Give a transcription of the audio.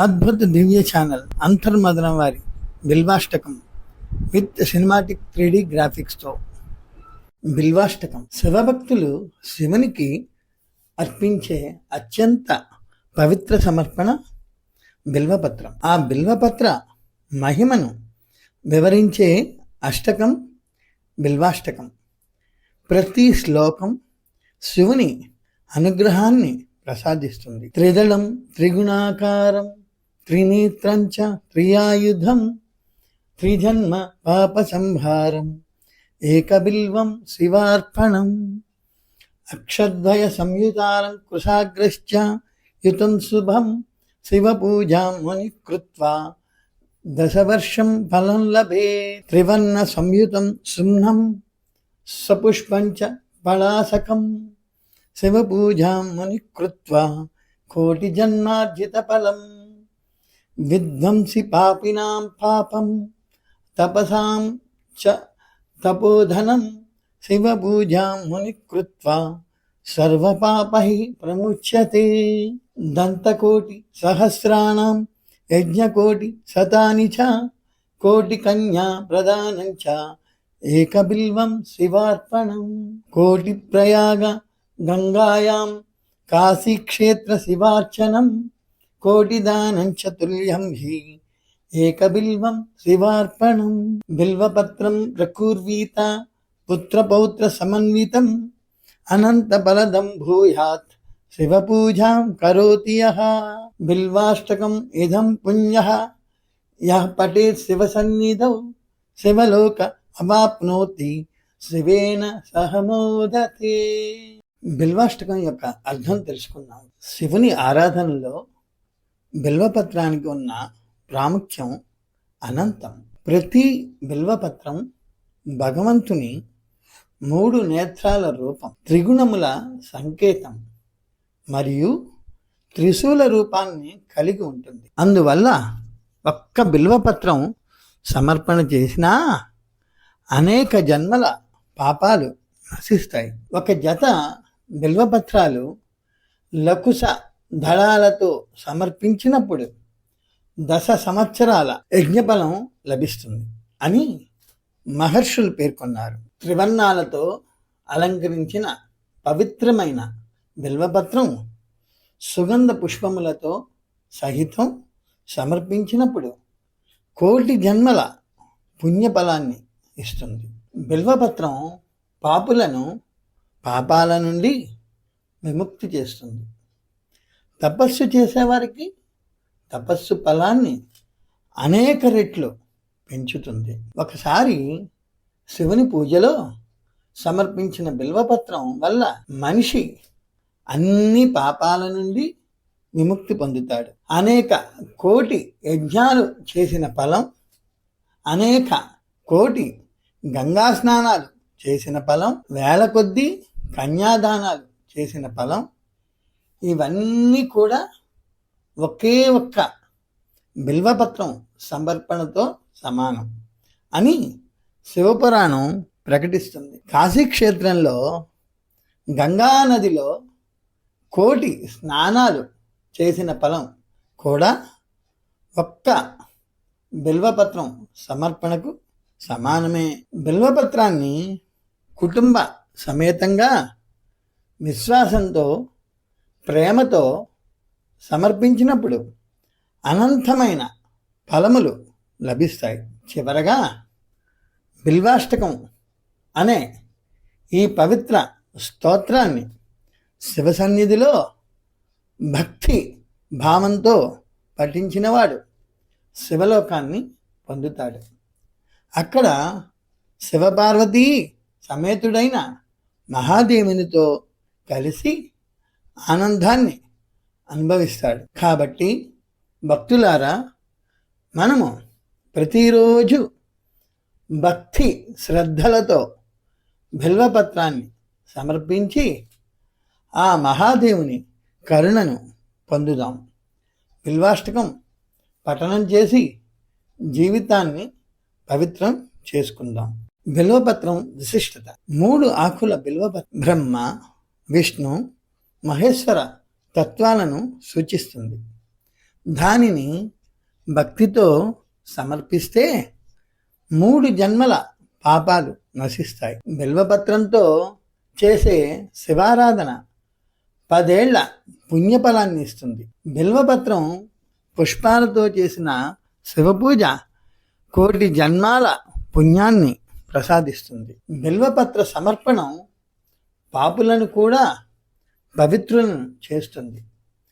అద్భుత దివ్య ఛానల్ అంతర్మదనం వారి బిల్వాష్టకం విత్ సినిమాటిక్ 3D గ్రాఫిక్స్తో. బిల్వాష్టకం శివభక్తులు శివునికి అర్పించే అత్యంత పవిత్ర సమర్పణ బిల్వపత్రం. ఆ బిల్వపత్ర మహిమను వివరించే అష్టకం బిల్వాష్టకం. ప్రతి శ్లోకం శివుని అనుగ్రహాన్ని ప్రసాదిస్తుంది. త్రిదళం త్రిగుణాకారం త్రినేత్రంచ త్రియాయుధం త్రిజన్మ పాప సంహారం ఏకబిల్వం శివార్పణం అక్షద్వయ సంయుతారం కృషాగ్రశ్చ యుతం శుభం శివపూజాం ముని కృత్వా దశవర్షం ఫలం లభే త్రివర్ణ సంయుతం సుమ్నం సపుష్పంచ పళాసకం శివపూజాం ముని కృత్వా కోటి జన్మార్జిత ఫలం విధ్వంసి పాపినాం పాపం తపసాం చ తపోధనం శివపూజాం ముని కృత్వా సర్వపాపై ప్రముచ్యతే. దంతకోటి సహస్రాణం యజ్ఞకోటి శతాని చ కోటి కన్యా ప్రదానం చ ఏకబిల్వం శివార్పణం. కోటి ప్రయాగ గంగాయాం కాశీక్షేత్ర శివార్చనం కోటిదానం చ తుల్యం హి ఏకబిల్వం శివార్పణం. బిల్వపత్రం ప్రకూర్వీత పుత్రపౌత్ర సమన్వితం అనంత బలదం భూయాత్ శివపూజాం కరోతి యః. బిల్వాష్టకం ఇదం పుణ్యః యః పఠేత్ శివసన్నిధౌ శివలోక అవాప్నోతి శివేన సహమోదతే. బిల్వాష్టకం యొక్క అర్థం తెలుసుకున్నాం. శివుని ఆరాధనలో బిల్వపత్రానికి ఉన్న ప్రాముఖ్యం అనంతం. ప్రతి బిల్వపత్రం భగవంతుని 3 నేత్రాల రూపం, త్రిగుణముల సంకేతం మరియు త్రిశూల రూపాన్ని కలిగి ఉంటుంది. అందువల్ల ఒక్క బిల్వపత్రం సమర్పణ చేసినా అనేక జన్మల పాపాలు నశిస్తాయి. ఒక జత బిల్వపత్రాలు లకుశ దళాలతో సమర్పించినప్పుడు 10 సంవత్సరాల యజ్ఞఫలం లభిస్తుంది అని మహర్షులు పేర్కొన్నారు. త్రివర్ణాలతో అలంకరించిన పవిత్రమైన బిల్వపత్రం సుగంధ పుష్పములతో సహితం సమర్పించినప్పుడు కోటి జన్మల పుణ్యఫలాన్ని ఇస్తుంది. బిల్వపత్రం పాపులను పాపాల నుండి విముక్తి చేస్తుంది. తపస్సు చేసేవారికి తపస్సు ఫలాన్ని అనేక రెట్లు పెంచుతుంది. ఒకసారి శివుని పూజలో సమర్పించిన బిల్వపత్రం వల్ల మనిషి అన్ని పాపాల నుండి విముక్తి పొందుతాడు. అనేక కోటి యజ్ఞాలు చేసిన ఫలం, అనేక కోటి గంగా స్నానాలు చేసిన ఫలం, వేల కొద్దీ కన్యాదానాలు చేసిన ఫలం, ఇవన్నీ కూడా ఒకే ఒక్క బిల్వపత్రం సమర్పణతో సమానం అని శివపురాణం ప్రకటిస్తుంది. కాశీక్షేత్రంలో గంగా నదిలో కోటి స్నానాలు చేసిన ఫలం కూడా ఒక్క బిల్వపత్రం సమర్పణకు సమానమే. బిల్వపత్రాన్ని కుటుంబ సమేతంగా విశ్వాసంతో ప్రేమతో సమర్పించినప్పుడు అనంతమైన ఫలములు లభిస్తాయి. చివరగా బిల్వాష్టకం అనే ఈ పవిత్ర స్తోత్రాన్ని శివ సన్నిధిలో భక్తి భావంతో పఠించినవాడు శివలోకాన్ని పొందుతాడు. అక్కడ శివపార్వతీ సమేతుడైన మహాదేవునితో కలిసి ఆనందాన్ని అనుభవిస్తాడు. కాబట్టి భక్తులారా, మనము ప్రతిరోజు భక్తి శ్రద్ధలతో బిల్వపత్రాన్ని సమర్పించి ఆ మహాదేవుని కరుణను పొందుదాం. బిల్వాష్టకం పఠనం చేసి జీవితాన్ని పవిత్రం చేసుకుందాం. బిల్వపత్రం విశిష్టత. 3 ఆకుల బిల్వపత్రం బ్రహ్మ, విష్ణు, మహేశ్వర తత్వాలను సూచిస్తుంది. దానిని భక్తితో సమర్పిస్తే 3 జన్మల పాపాలు నశిస్తాయి. బిల్వపత్రంతో చేసే శివారాధన 10 ఏళ్ల పుణ్యఫలాన్ని ఇస్తుంది. బిల్వపత్రం పుష్పాలతో చేసిన శివపూజ 1,000,000 జన్మాల పుణ్యాన్ని ప్రసాదిస్తుంది. బిల్వపత్ర సమర్పణం పాపులను కూడా పవిత్రులను చేస్తుంది.